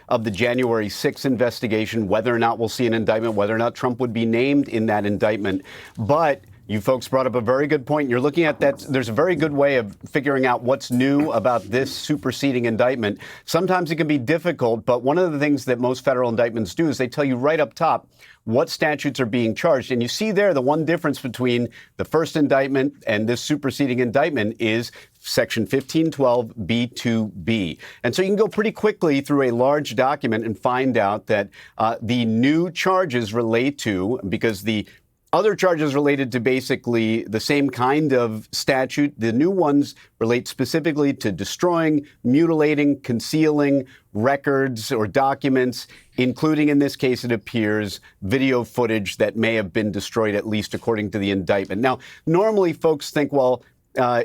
of the January 6th investigation, whether or not we'll see an indictment, whether or not Trump would be named in that indictment. But you folks brought up a very good point. You're looking at that. There's a very good way of figuring out what's new about this superseding indictment. Sometimes it can be difficult, but one of the things that most federal indictments do is they tell you right up top what statutes are being charged. And you see there the one difference between the first indictment and this superseding indictment is Section 1512 B2B. And so you can go pretty quickly through a large document and find out that the new charges relate to, because the other charges related to basically the same kind of statute. The new ones relate specifically to destroying, mutilating, concealing records or documents, including, in this case, it appears, video footage that may have been destroyed, at least according to the indictment. Now, normally folks think, well,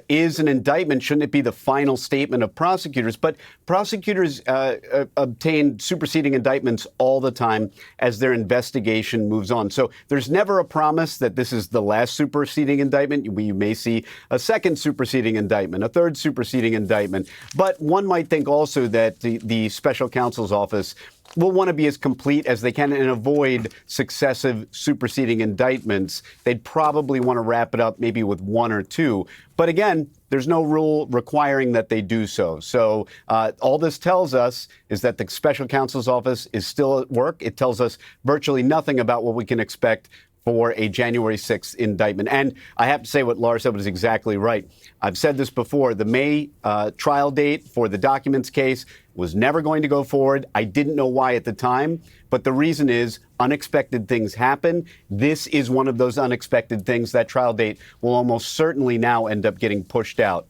is an indictment, shouldn't it be the final statement of prosecutors? But prosecutors obtain superseding indictments all the time as their investigation moves on. So there's never a promise that this is the last superseding indictment. We may see a second superseding indictment, a third superseding indictment. But one might think also that the special counsel's office will want to be as complete as they can and avoid successive superseding indictments. They'd probably want to wrap it up maybe with one or two. But again, there's no rule requiring that they do so. So all this tells us is that the special counsel's office is still at work. It tells us virtually nothing about what we can expect for a January 6th indictment. And I have to say what Laura said was exactly right. I've said this before. The May trial date for the documents case was never going to go forward. I didn't know why at the time, but the reason is unexpected things happen. This is one of those unexpected things. That trial date will almost certainly now end up getting pushed out.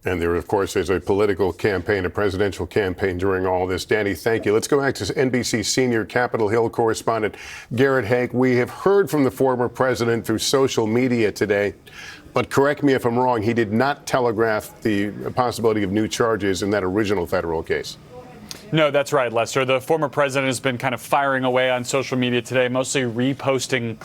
And there, of course, is a political campaign, a presidential campaign during all this. Danny, thank you. Let's go back to NBC senior Capitol Hill correspondent Garrett Haake. We have heard from the former president through social media today, but correct me if I'm wrong, he did not telegraph the possibility of new charges in that original federal case. No, that's right, Lester. The former president has been kind of firing away on social media today, mostly reposting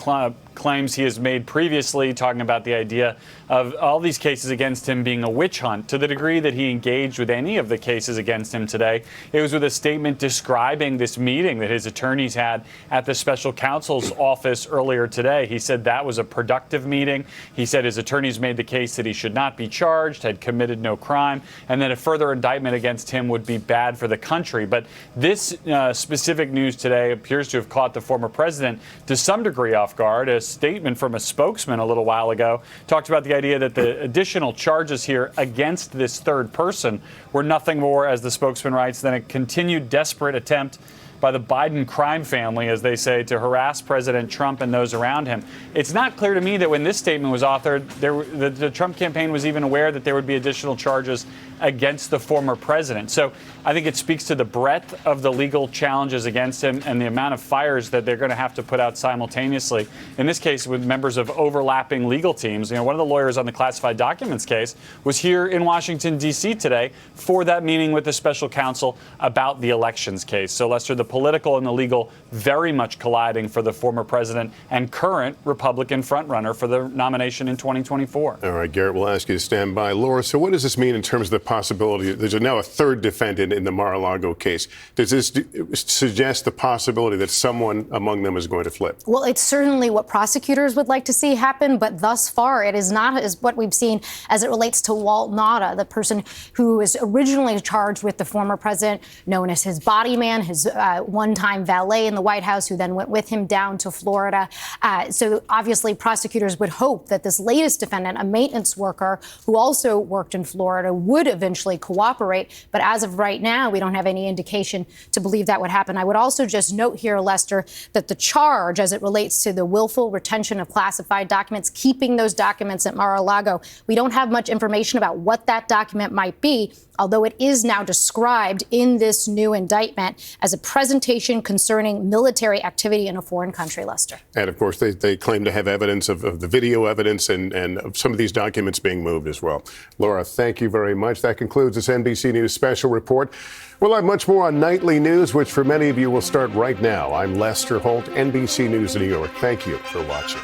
claims he has made previously, talking about the idea of all these cases against him being a witch hunt. To the degree that he engaged with any of the cases against him today, it was with a statement describing this meeting that his attorneys had at the special counsel's office earlier today. He said that was a productive meeting. He said his attorneys made the case that he should not be charged, had committed no crime, and that a further indictment against him would be bad for the country. But this specific news today appears to have caught the former president to some degree off guard. A statement from a spokesman a little while ago talked about the idea that the additional charges here against this third person were nothing more, as the spokesman writes, than a continued desperate attempt by the Biden crime family, as they say, to harass President Trump and those around him. It's not clear to me that when this statement was authored, the Trump campaign was even aware that there would be additional charges against the former president. So I think it speaks to the breadth of the legal challenges against him and the amount of fires that they're going to have to put out simultaneously. In this case, with members of overlapping legal teams. You know, one of the lawyers on the classified documents case was here in Washington, D.C. today for that meeting with the special counsel about the elections case. So, Lester, the political and the legal very much colliding for the former president and current Republican frontrunner for the nomination in 2024. All right, Garrett, we'll ask you to stand by. Laura, so what does this mean in terms of the possibility? There's now a third defendant in the Mar-a-Lago case. Does this suggest the possibility that someone among them is going to flip? Well, it's certainly what prosecutors would like to see happen, but thus far it is not as what we've seen as it relates to Walt Nauta, the person who was originally charged with the former president, known as his body man, his one-time valet in the White House, who then went with him down to Florida. So obviously prosecutors would hope that this latest defendant, a maintenance worker who also worked in Florida, would eventually cooperate. But as of right now, we don't have any indication to believe that would happen. I would also just note here, Lester, that the charge as it relates to the willful retention of classified documents, keeping those documents at Mar-a-Lago, we don't have much information about what that document might be, although it is now described in this new indictment as a presentation concerning military activity in a foreign country, Lester. And of course, they claim to have evidence of the video evidence and of some of these documents being moved as well. Laura, thank you very much. That concludes this NBC News special report. We'll have much more on nightly news, which for many of you will start right now. I'm Lester Holt, NBC News in New York. Thank you for watching.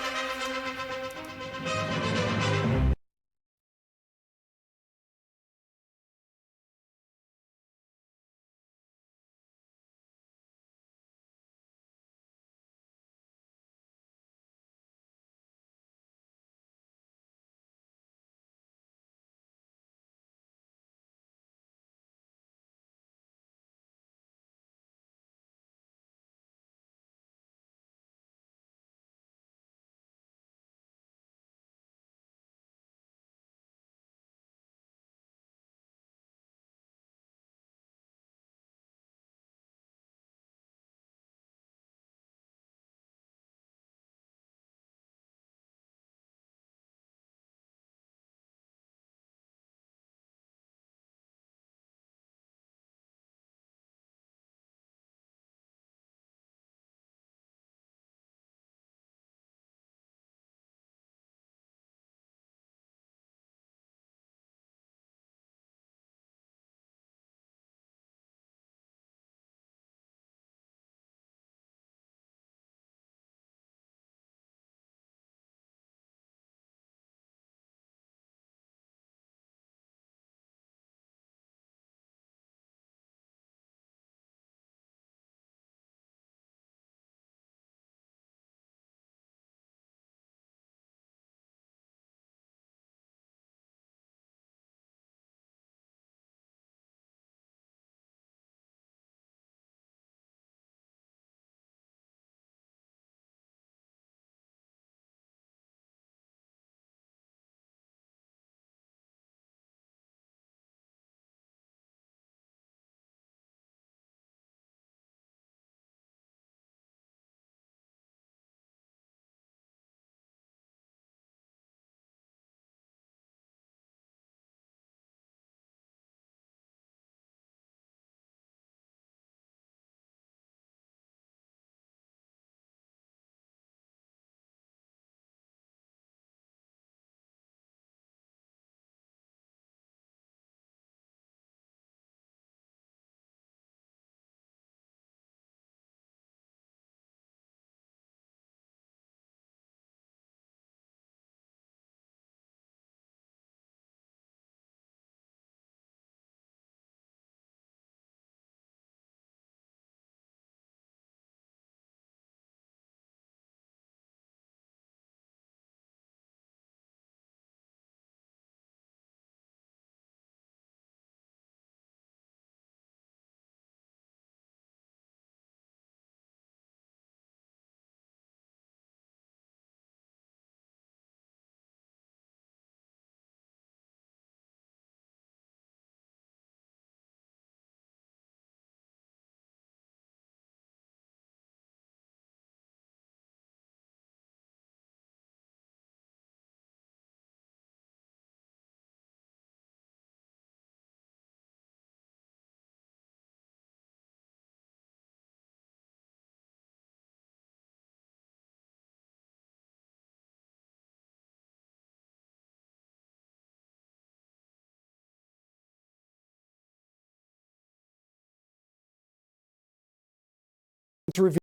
to review